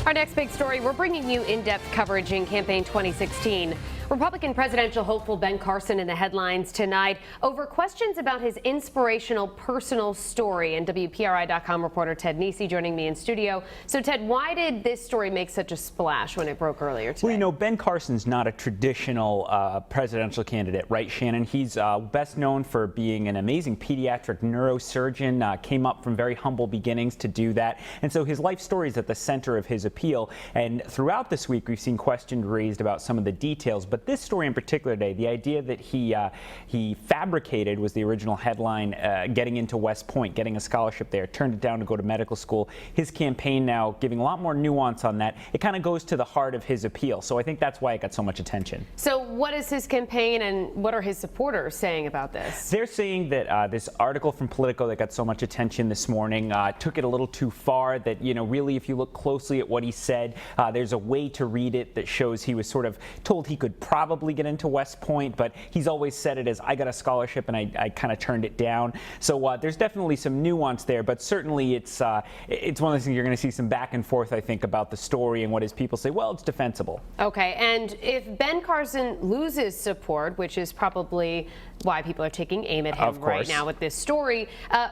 Our next big story, we're bringing you in-depth coverage in campaign 2016. Republican presidential hopeful Ben Carson in the headlines tonight over questions about his inspirational personal story. And WPRI.com reporter Ted Nesi joining me in studio. So Ted, why did this story make such a splash when it broke earlier today? Well, you know, Ben Carson's not a traditional presidential candidate, right, Shannon? He's best known for being an amazing pediatric neurosurgeon, came up from very humble beginnings to do that. And so his life story is at the center of his appeal. And throughout this week, we've seen questions raised about some of the details. But this story in particular today, the idea that he fabricated was the original headline, getting into West Point, getting a scholarship there, turned it down to go to medical school. His campaign now giving a lot more nuance on that. It kind of goes to the heart of his appeal. So I think that's why it got so much attention. So what is his campaign and what are his supporters saying about this? They're saying that this article from Politico that got so much attention this morning took it a little too far, that, you know, really if you look closely at what he said, there's a way to read it that shows he was sort of told he could probably get into West Point, but he's always said it as, I got a scholarship and I kind of turned it down. So there's definitely some nuance there, but certainly it's one of those things you're going to see some back and forth, I think, about the story and what his people say, well, it's defensible. Okay, and if Ben Carson loses support, which is probably why people are taking aim at him right now with this story,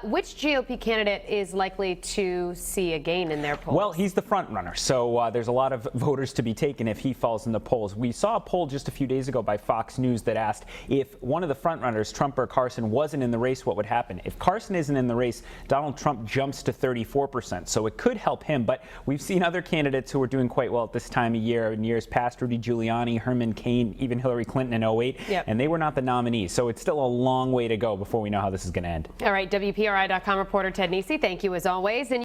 which GOP candidate is likely to see a gain in their polls? Well, he's the front runner, so there's a lot of voters to be taken if he falls in the polls. We saw a poll just a few days ago by Fox News that asked if one of the front runners, Trump or Carson, wasn't in the race, what would happen? If Carson isn't in the race, Donald Trump jumps to 34%, so it could help him. But we've seen other candidates who are doing quite well at this time of year. In years past, Rudy Giuliani, Herman Cain, even Hillary Clinton in 2008, and they were not the nominees. So it's still a long way to go before we know how this is going to end. All right, WPRI.com reporter Ted Nesi, thank you as always. And